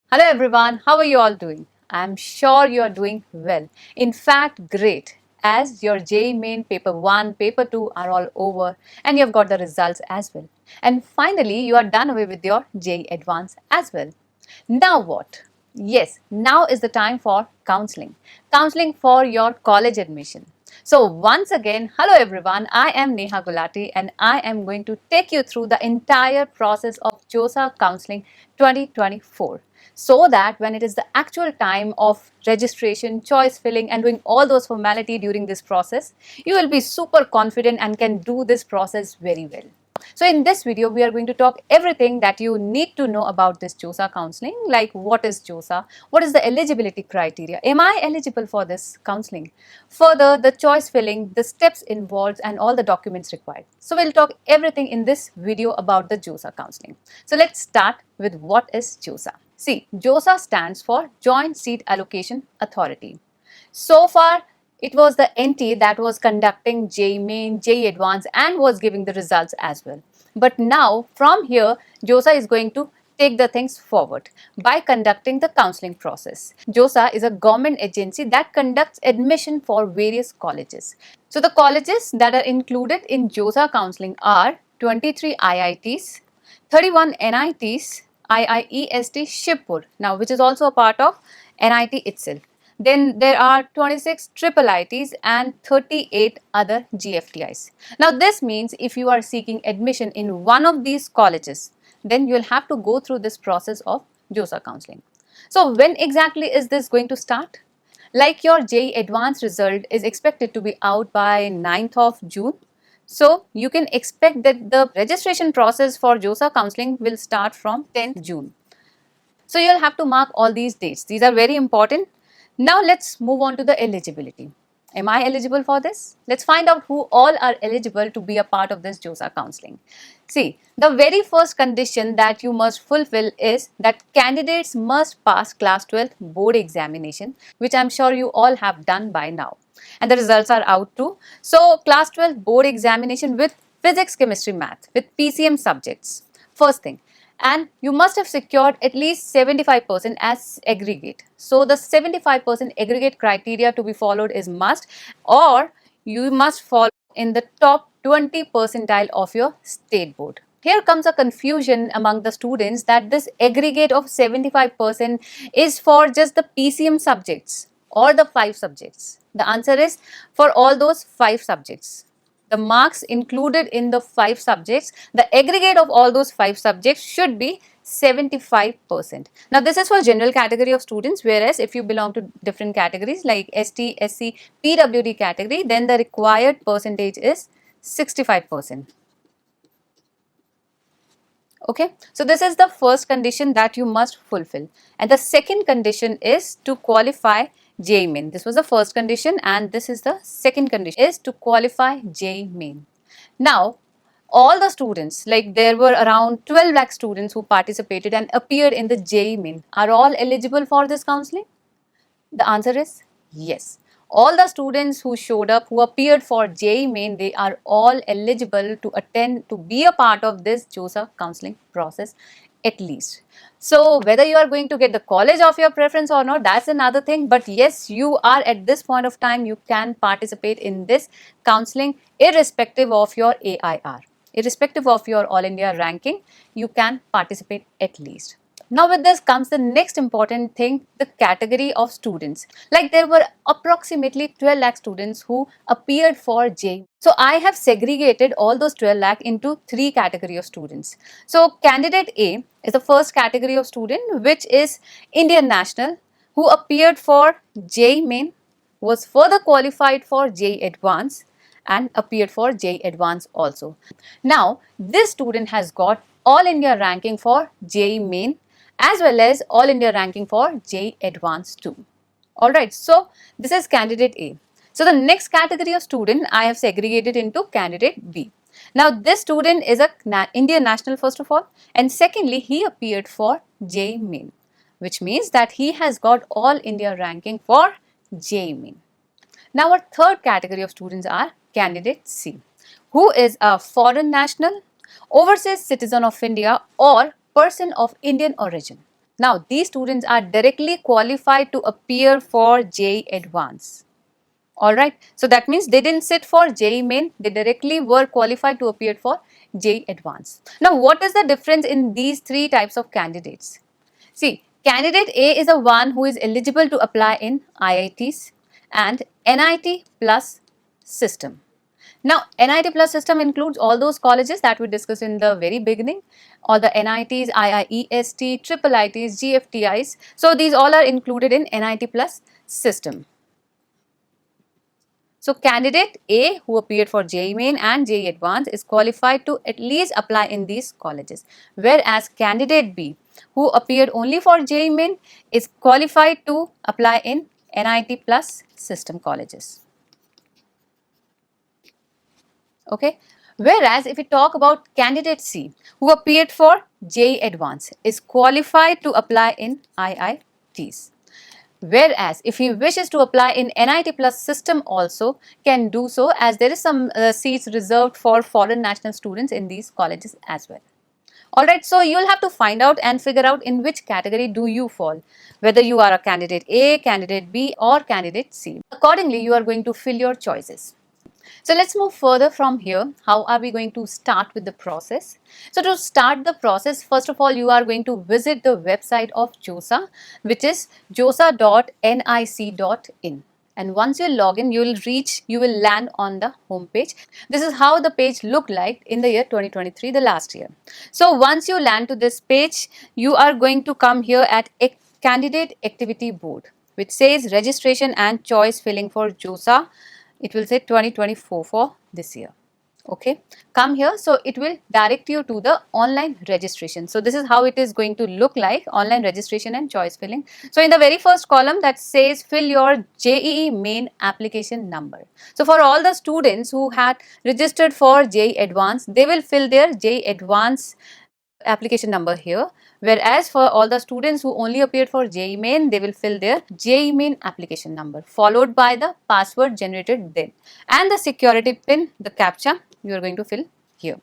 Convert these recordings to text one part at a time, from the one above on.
Hello everyone, how are you all doing? I'm sure you are doing well. In fact, great, as your JEE Main Paper 1, Paper 2 are all over and you've got the results as well. And finally, you are done away with your JEE Advanced as well. Now what? Yes, now is the time for counseling. Counseling for your college admission. So once again, hello everyone, I am Neha Gulati and I am going to take you through the entire process of JOSA Counseling 2024 so that when it is the actual time of registration, choice filling and doing all those formality during this process, you will be super confident and can do this process very well. So in this video, we are going to talk everything that you need to know about this JOSA counseling, like what is JOSA, what is the eligibility criteria, am I eligible for this counseling, further the choice filling, the steps involved and all the documents required. So we'll talk everything in this video about the JOSA counseling. So let's start with what is JOSA. See, JOSA stands for Joint Seat Allocation Authority. So far, it was the NT that was conducting JEE Main, JEE Advanced and was giving the results as well. But now, from here, JOSA is going to take the things forward by conducting the counseling process. JOSA is a government agency that conducts admission for various colleges. So the colleges that are included in JOSA counseling are 23 IITs, 31 NITs, IIEST Shibpur, now which is also a part of NIT itself. Then there are 26 triple ITs and 38 other GFTIs. Now this means if you are seeking admission in one of these colleges, then you will have to go through this process of JOSA counseling. So when exactly is this going to start? Like your JEE Advanced result is expected to be out by 9th of June. So you can expect that the registration process for JOSA counseling will start from 10th June. So you'll have to mark all these dates. These are very important. Now let's move on to the eligibility. Am I eligible for this? Let's find out who all are eligible to be a part of this JOSA counseling. See, the very first condition that you must fulfill is that candidates must pass class 12 board examination, which I'm sure you all have done by now. And the results are out too. So class 12 board examination with physics, chemistry, math, with PCM subjects. First thing, and you must have secured at least 75% as aggregate. So the 75% aggregate criteria to be followed is must, or you must fall in the top 20 percentile of your state board. Here comes a confusion among the students that this aggregate of 75% is for just the PCM subjects or the 5 subjects. The answer is for all those 5 subjects. The marks included in the 5 subjects, the aggregate of all those 5 subjects should be 75%. Now this is for general category of students, whereas if you belong to different categories like ST, SC, PWD category, then the required percentage is 65%. Okay, so this is the first condition that you must fulfill, and the second condition is to qualify JEE Main. This was the first condition and this is the second condition is to qualify JEE Main. Now all the students, like there were around 12 lakh students who participated and appeared in the JEE Main, are all eligible for this counseling? The answer is yes. All the students who showed up, who appeared for JEE Main, they are all eligible to attend, to be a part of this JOSA counseling process at least. So whether you are going to get the college of your preference or not, that's another thing. But yes, you are at this point of time, you can participate in this counseling irrespective of your AIR. Irrespective of your All India ranking, you can participate at least. Now with this comes the next important thing, the category of students. Like there were approximately 12 lakh students who appeared for JEE. So I have segregated all those 12 lakh into 3 category of students. So candidate A is the first category of student, which is Indian national, who appeared for JEE Main, was further qualified for JEE Advanced and appeared for JEE Advanced also. Now this student has got All India ranking for JEE Main as well as All India ranking for JEE Advanced too. Alright, so this is candidate A. So the next category of student I have segregated into candidate B. Now this student is a Indian national first of all, and secondly he appeared for JEE Main, which means that he has got All India ranking for JEE Main. Now our third category of students are candidate C, who is a foreign national, overseas citizen of India or person of Indian origin. Now, these students are directly qualified to appear for JEE Advance. Alright, so that means they didn't sit for JEE Main, they directly were qualified to appear for JEE Advance. Now, what is the difference in these three types of candidates? See, candidate A is the one who is eligible to apply in IITs and NIT plus system. Now, NIT plus system includes all those colleges that we discussed in the very beginning, all the NITs, IIEST, triple ITs, GFTIs. So, these all are included in NIT plus system. So, candidate A who appeared for JEE Main and JEE Advanced is qualified to at least apply in these colleges, whereas candidate B who appeared only for JEE Main is qualified to apply in NIT plus system colleges. Okay. Whereas if we talk about candidate C who appeared for JEE Advanced is qualified to apply in IITs. Whereas if he wishes to apply in NIT plus system also can do so, as there is some seats reserved for foreign national students in these colleges as well. Alright, so you'll have to find out and figure out in which category do you fall, whether you are a candidate A, candidate B or candidate C. Accordingly, you are going to fill your choices. So let's move further from here. How are we going to start with the process? So to start the process, first of all, you are going to visit the website of JOSA, which is josa.nic.in. And once you log in, you will land on the home page. This is how the page looked like in the year 2023, the last year. So once you land to this page, you are going to come here at a candidate activity board, which says registration and choice filling for JOSA. It will say 2024 for this year. Okay, come here. So it will direct you to the online registration. So this is how it is going to look like, online registration and choice filling. So in the very first column that says fill your JEE Main application number. So for all the students who had registered for JEE Advanced, they will fill their JEE Advanced application number here, whereas for all the students who only appeared for JEE Main, they will fill their JEE Main application number followed by the password generated then, and the security pin, the captcha you are going to fill here.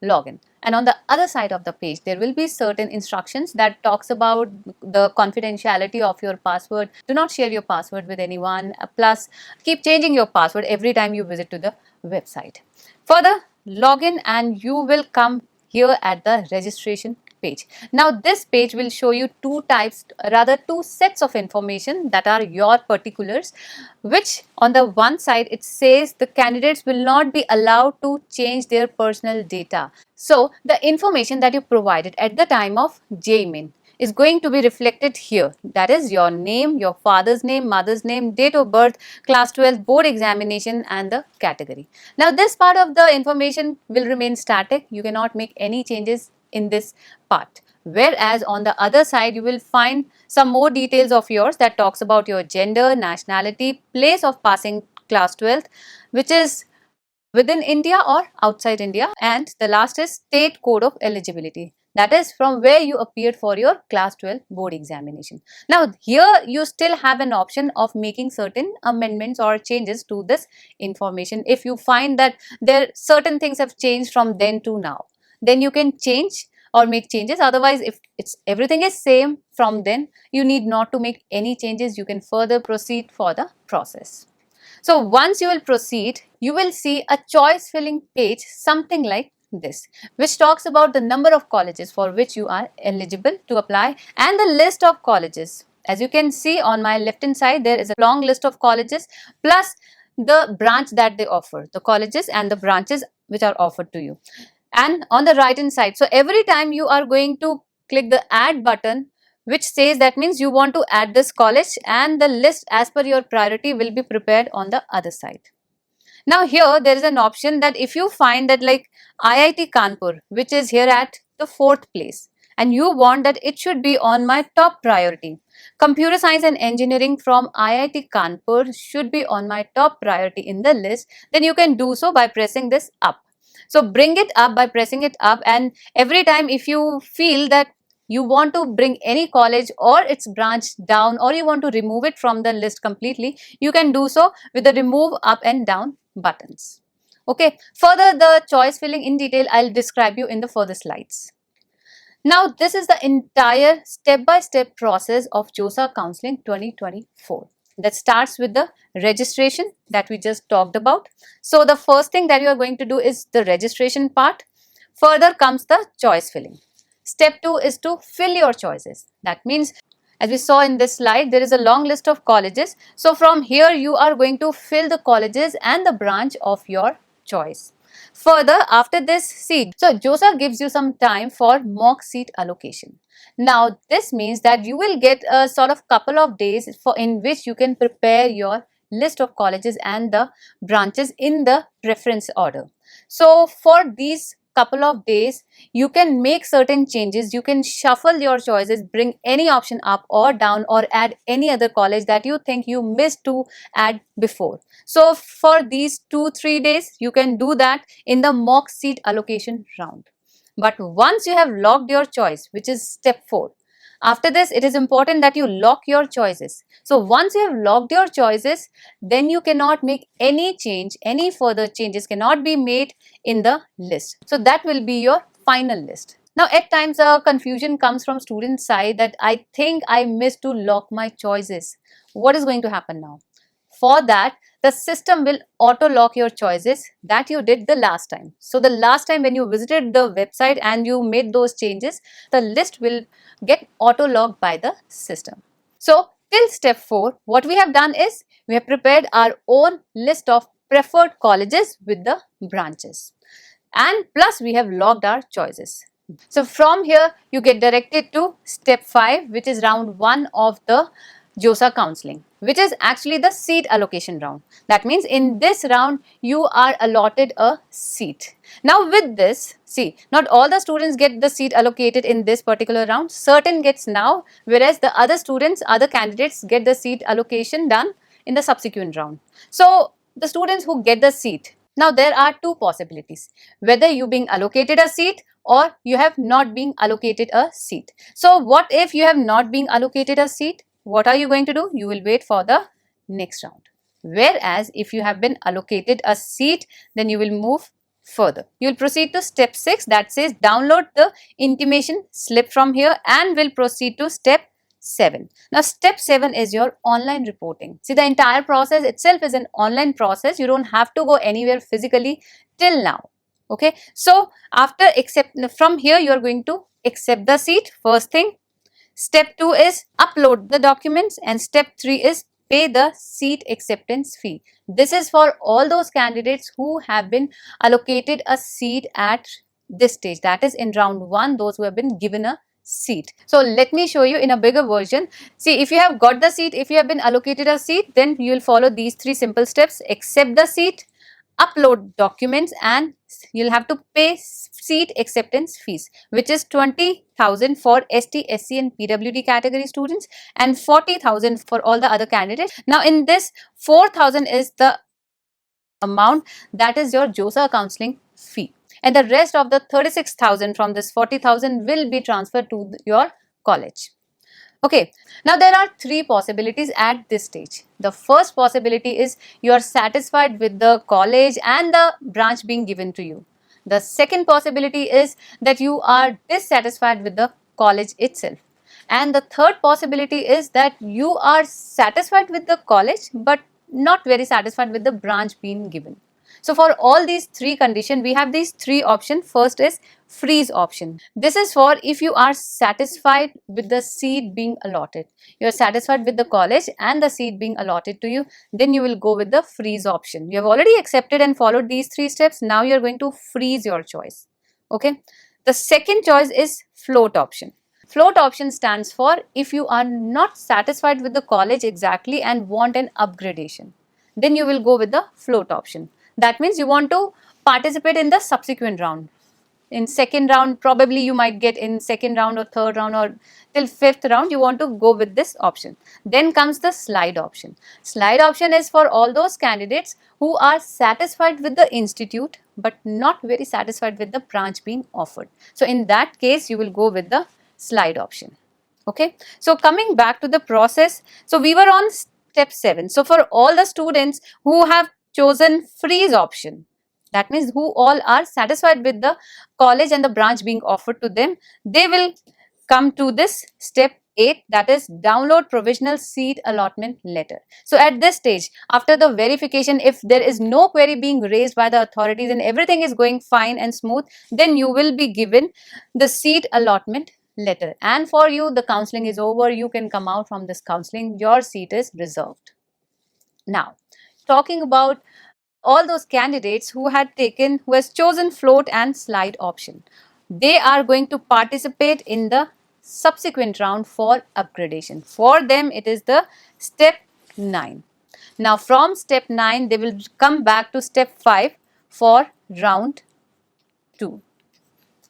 Login. And on the other side of the page, there will be certain instructions that talks about the confidentiality of your password. Do not share your password with anyone, plus keep changing your password every time you visit to the website. Further, login and you will come here at the registration page. Now this page will show you two sets of information that are your particulars, which on the one side it says the candidates will not be allowed to change their personal data. So the information that you provided at the time of JEE Main is going to be reflected here. That is your name, your father's name, mother's name, date of birth, class 12 board examination and the category. Now this part of the information will remain static. You cannot make any changes in this part. Whereas on the other side you will find some more details of yours that talks about your gender, nationality, place of passing class 12th, which is within India or outside India, and the last is state code of eligibility. That is from where you appeared for your class 12 board examination. Now here you still have an option of making certain amendments or changes to this information. If you find that there certain things have changed from then to now, then you can change or make changes. Otherwise, if everything is same from then, you need not to make any changes. You can further proceed for the process. So once you will proceed, you will see a choice filling page, something like this, which talks about the number of colleges for which you are eligible to apply and the list of colleges. As you can see on my left hand side, there is a long list of colleges plus the branch that they offer, the colleges and the branches which are offered to you. And on the right hand side, so every time you are going to click the add button, which says that means you want to add this college, and the list as per your priority will be prepared on the other side. Now here there is an option that if you find that like IIT Kanpur, which is here at the 4th place, and you want that it should be on my top priority, computer science and engineering from IIT Kanpur should be on my top priority in the list, then you can do so by pressing this up. So bring it up by pressing it up, and every time if you feel that you want to bring any college or its branch down, or you want to remove it from the list completely, you can do so with the remove up and down buttons. Okay, further the choice filling in detail I'll describe you in the further slides. Now, this is the entire step-by-step process of JOSA Counseling 2024. That starts with the registration that we just talked about. So, the first thing that you are going to do is the registration part. Further comes the choice filling. Step 2 is to fill your choices. That means, as we saw in this slide, there is a long list of colleges. So, from here you are going to fill the colleges and the branch of your choice. Further, after this seat, so JOSA gives you some time for mock seat allocation. Now, this means that you will get a sort of couple of days in which you can prepare your list of colleges and the branches in the preference order. So, for these couple of days, you can make certain changes. You can shuffle your choices, bring any option up or down, or add any other college that you think you missed to add before. So for these 2-3 days, you can do that in the mock seat allocation round. But once you have locked your choice, which is step 4, after this, it is important that you lock your choices. So once you have locked your choices, then you cannot make any change, any further changes cannot be made in the list. So that will be your final list. Now, at times, confusion comes from student side that I think I missed to lock my choices. What is going to happen now? For that, the system will auto lock your choices that you did the last time. So the last time when you visited the website and you made those changes, the list will get auto locked by the system. So till step 4, what we have done is we have prepared our own list of preferred colleges with the branches, and plus we have logged our choices. So from here you get directed to step 5, which is round 1 of the JOSA counseling, which is actually the seat allocation round. That means in this round you are allotted a seat. Now with this, see, not all the students get the seat allocated in this particular round. Certain gets now, whereas the other students, other candidates get the seat allocation done in the subsequent round. So the students who get the seat, now there are two possibilities, whether you being allocated a seat or you have not been allocated a seat. So what if you have not been allocated a seat? What are you going to do? You will wait for the next round. Whereas if you have been allocated a seat, then you will move further. You will proceed to step 6, that says download the intimation slip from here, and will proceed to step 7. Now step 7 is your online reporting. See, the entire process itself is an online process. You don't have to go anywhere physically till now. Okay, so after from here you are going to accept the seat, first thing. Step 2 is upload the documents, and step 3 is pay the seat acceptance fee. This is for all those candidates who have been allocated a seat at this stage, that is in round 1, those who have been given a seat. So let me show you in a bigger version. See, if you have got the seat, if you have been allocated a seat, then you will follow these 3 simple steps: accept the seat, upload documents, and you'll have to pay seat acceptance fees, which is 20,000 for ST, SC and PWD category students and 40,000 for all the other candidates. Now in this, 4,000 is the amount that is your JOSA counseling fee, and the rest of the 36,000 from this 40,000 will be transferred to your college. Okay, now there are 3 possibilities at this stage. The first possibility is you are satisfied with the college and the branch being given to you. The second possibility is that you are dissatisfied with the college itself. And the third possibility is that you are satisfied with the college but not very satisfied with the branch being given. So for all these 3 conditions, we have these 3 options. First is freeze option. This is for if you are satisfied with the seat being allotted. You are satisfied with the college and the seat being allotted to you, then you will go with the freeze option. You have already accepted and followed these 3 steps. Now you are going to freeze your choice. Okay. The second choice is float option. Float option stands for if you are not satisfied with the college exactly and want an upgradation, then you will go with the float option. That means you want to participate in the subsequent round. In second round, probably you might get in second round or third round or till 5th round, you want to go with this option. Then comes the slide option. Slide option is for all those candidates who are satisfied with the institute but not very satisfied with the branch being offered. So in that case, you will go with the slide option. Okay. So coming back to the process, so we were on step 7. So for all the students who have chosen freeze option, that means who all are satisfied with the college and the branch being offered to them, they will come to this step 8, that is download provisional seat allotment letter. So at this stage, after the verification, if there is no query being raised by the authorities and everything is going fine and smooth, then you will be given the seat allotment letter, and for you the counseling is over. You can come out from this counseling, your seat is reserved. Now, talking about all those candidates who has chosen float and slide option, they are going to participate in the subsequent round for upgradation. For them it is the step 9. Now from step 9 they will come back to step 5 for round 2.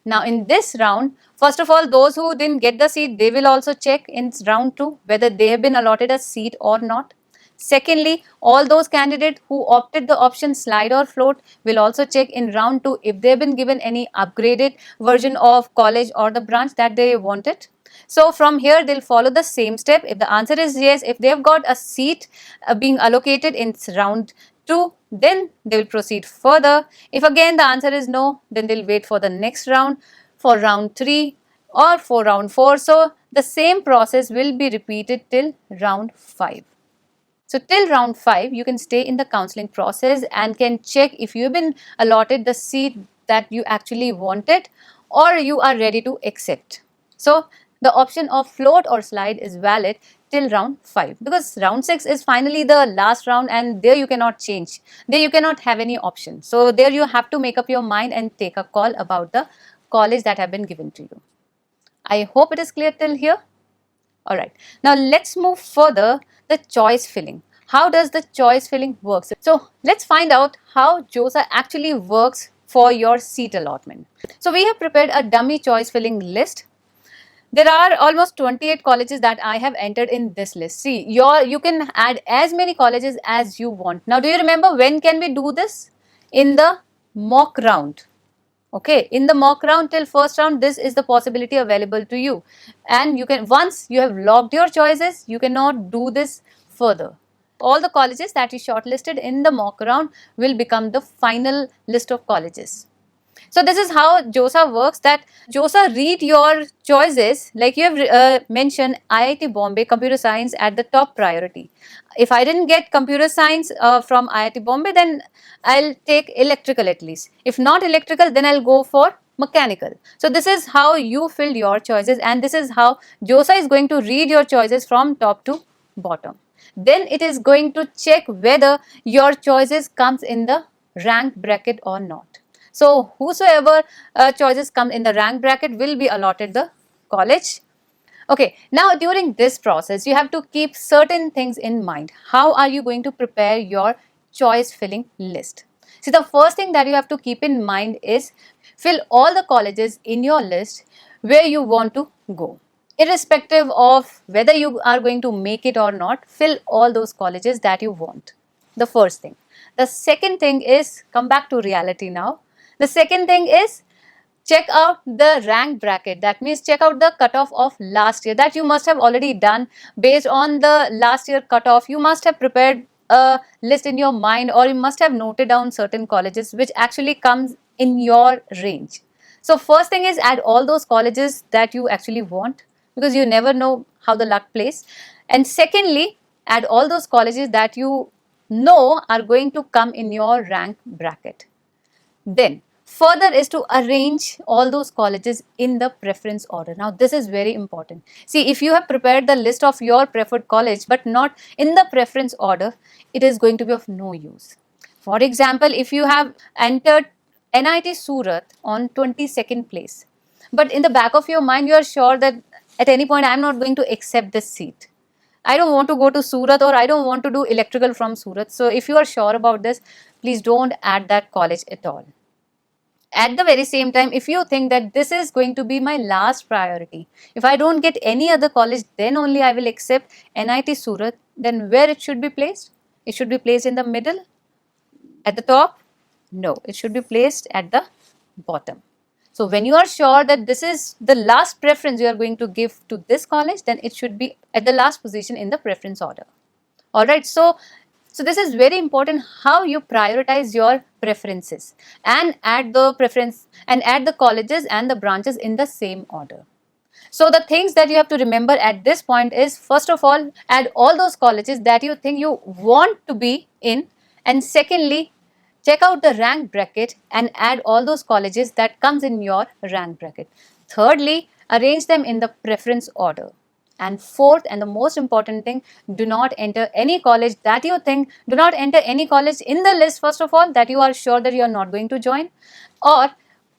Now in this round, first of all, those who didn't get the seat, they will also check in round 2 whether they have been allotted a seat or not. Secondly, all those candidates who opted the option slide or float will also check in round 2 if they have been given any upgraded version of college or the branch that they wanted. So from here they'll follow the same step. If the answer is yes, if they have got a seat being allocated in round 2, then they will proceed further. If again the answer is no, then they'll wait for the next round, for round 3 or for round 4. So the same process will be repeated till round 5. So till round 5, you can stay in the counseling process and can check if you've been allotted the seat that you actually wanted or you are ready to accept. So the option of float or slide is valid till round 5, because round 6 is finally the last round and there you cannot change. There you cannot have any option. So there you have to make up your mind and take a call about the college that have been given to you. I hope it is clear till here. Alright, now let's move further, the choice filling. How does the choice filling work? So let's find out how JOSA actually works for your seat allotment. So we have prepared a dummy choice filling list. There are almost 28 colleges that I have entered in this list. See, you can add as many colleges as you want. Now, do you remember when can we do this? In the mock round. Okay, in the mock round till first round, this is the possibility available to you. And you can, once you have logged your choices, you cannot do this further. All the colleges that you shortlisted in the mock round will become the final list of colleges. So this is how JOSA works, that JOSA read your choices, like you have mentioned IIT Bombay Computer Science at the top priority. If I didn't get computer science from IIT Bombay, then I'll take electrical at least. If not electrical, then I'll go for mechanical. So this is how you filled your choices, and this is how JOSA is going to read your choices from top to bottom. Then it is going to check whether your choices comes in the rank bracket or not. So whosoever choices come in the rank bracket will be allotted the college. Okay, now during this process, you have to keep certain things in mind. How are you going to prepare your choice filling list? See, the first thing that you have to keep in mind is fill all the colleges in your list where you want to go. Irrespective of whether you are going to make it or not, fill all those colleges that you want. The first thing. The second thing is, come back to reality now. The second thing is, check out the rank bracket. That means check out the cutoff of last year that you must have already done. Based on the last year cutoff, you must have prepared a list in your mind, or you must have noted down certain colleges which actually comes in your range. So first thing is, add all those colleges that you actually want, because you never know how the luck plays. And secondly, add all those colleges that you know are going to come in your rank bracket. Then further is to arrange all those colleges in the preference order. Now this is very important. See, if you have prepared the list of your preferred college but not in the preference order, it is going to be of no use. For example, if you have entered NIT Surat on 22nd place, but in the back of your mind you are sure that at any point I am not going to accept this seat. I don't want to go to Surat, or I don't want to do electrical from Surat. So if you are sure about this, please don't add that college at all. At the very same time, if you think that this is going to be my last priority, if I don't get any other college, then only I will accept NIT Surat, then where it should be placed? It should be placed in the middle, at the top? No, it should be placed at the bottom. So when you are sure that this is the last preference you are going to give to this college, then it should be at the last position in the preference order. Alright, so So this is very important, how you prioritize your preferences and add the colleges and the branches in the same order. So the things that you have to remember at this point is, first of all, add all those colleges that you think you want to be in, and secondly, check out the rank bracket and add all those colleges that comes in your rank bracket. Thirdly, arrange them in the preference order. And fourth, and the most important thing, do not enter any college that you think, do not enter any college in the list, first of all, that you are sure that you are not going to join, or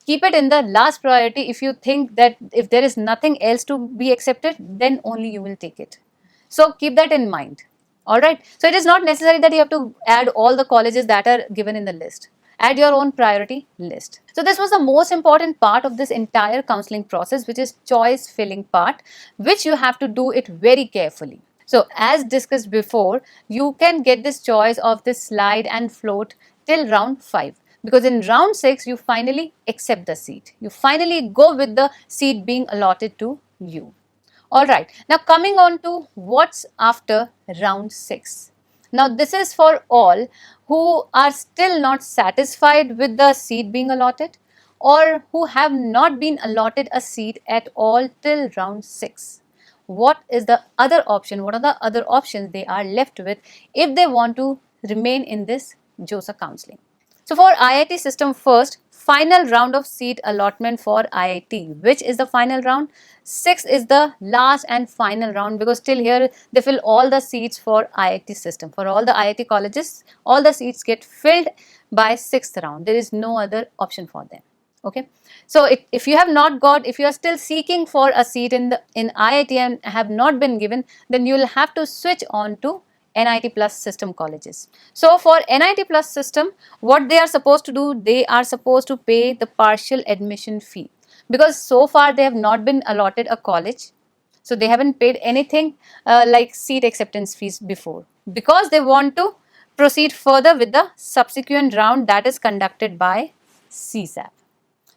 keep it in the last priority. If you think that if there is nothing else to be accepted, then only you will take it. So keep that in mind. All right. So it is not necessary that you have to add all the colleges that are given in the list. Add your own priority list. So this was the most important part of this entire counseling process, which is choice filling part, which you have to do it very carefully. So as discussed before, you can get this choice of this slide and float till round 5. Because in round 6, you finally accept the seat. You finally go with the seat being allotted to you. Alright, now coming on to what's after round 6. Now this is for all who are still not satisfied with the seat being allotted, or who have not been allotted a seat at all till round 6. What is the other option? What are the other options they are left with if they want to remain in this JOSA counseling? So for IIT system, first, final round of seat allotment for IIT. Which is the final round? 6 is the last and final round, because till here they fill all the seats for IIT system. For all the IIT colleges, all the seats get filled by 6th round. There is no other option for them. Okay. So if you have not got, if you are still seeking for a seat in IIT and have not been given, then you will have to switch on to NIT Plus system colleges. So for NIT Plus system, what they are supposed to do, they are supposed to pay the partial admission fee, because so far they have not been allotted a college. So they haven't paid anything like seat acceptance fees before, because they want to proceed further with the subsequent round that is conducted by CSAP.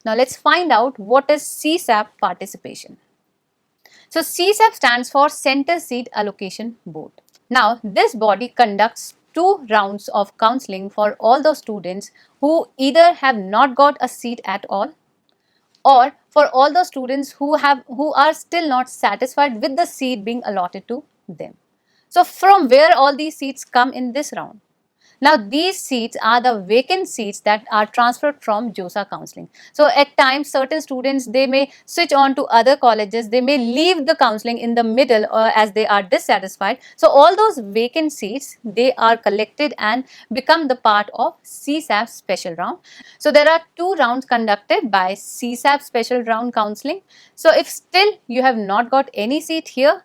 Now let's find out what is CSAP participation. So CSAP stands for Center Seat Allocation Board. Now, this body conducts 2 rounds of counseling for all those students who either have not got a seat at all, or for all those students who are still not satisfied with the seat being allotted to them. So from where all these seats come in this round? Now these seats are the vacant seats that are transferred from JOSA counseling. So at times certain students, they may switch on to other colleges, they may leave the counseling in the middle as they are dissatisfied. So all those vacant seats, they are collected and become the part of CSAP special round. So there are 2 rounds conducted by CSAP special round counseling. So if still you have not got any seat here,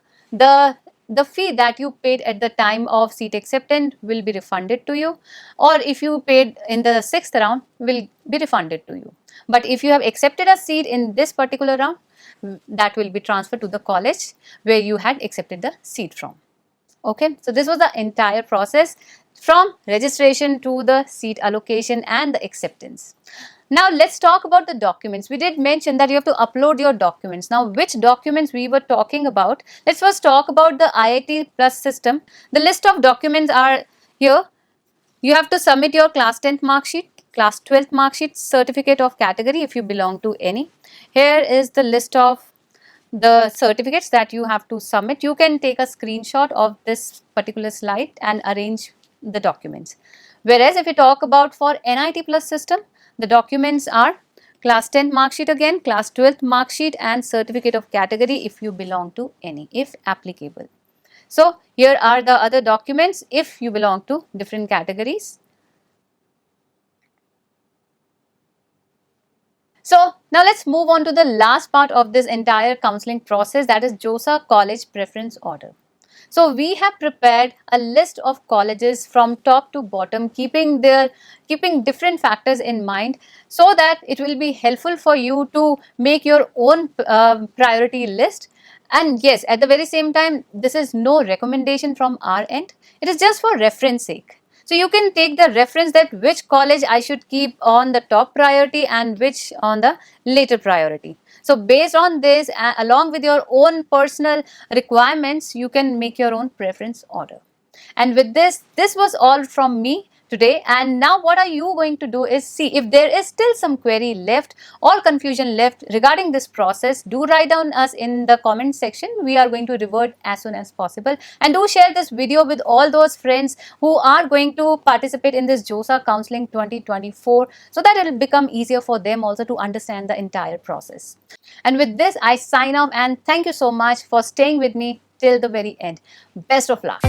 the fee that you paid at the time of seat acceptance will be refunded to you, or if you paid in the 6th round will be refunded to you. But if you have accepted a seat in this particular round, that will be transferred to the college where you had accepted the seat from. Okay, so this was the entire process from registration to the seat allocation and the acceptance. Now let's talk about the documents. We did mention that you have to upload your documents. Now which documents we were talking about? Let's first talk about the IIT Plus system. The list of documents are here. You have to submit your class 10th mark sheet, class 12th mark sheet, certificate of category if you belong to any. Here is the list of the certificates that you have to submit. You can take a screenshot of this particular slide and arrange the documents. Whereas if you talk about for NIT Plus system, the documents are class 10th mark sheet again, class 12th mark sheet and certificate of category if you belong to any, if applicable. So here are the other documents if you belong to different categories. So now let's move on to the last part of this entire counseling process, that is JOSA College Preference Order. So we have prepared a list of colleges from top to bottom, keeping different factors in mind, so that it will be helpful for you to make your own priority list. And yes, at the very same time, this is no recommendation from our end. It is just for reference sake. So you can take the reference that which college I should keep on the top priority and which on the later priority. So based on this, along with your own personal requirements, you can make your own preference order. And with this was all from me today. And now what are you going to do is see if there is still some query left or confusion left regarding this process. Do write down us in the comment section. We are going to revert as soon as possible. And do share this video with all those friends who are going to participate in this JOSA Counseling 2024, so that it will become easier for them also to understand the entire process. And with this, I sign off and thank you so much for staying with me till the very end. Best of luck.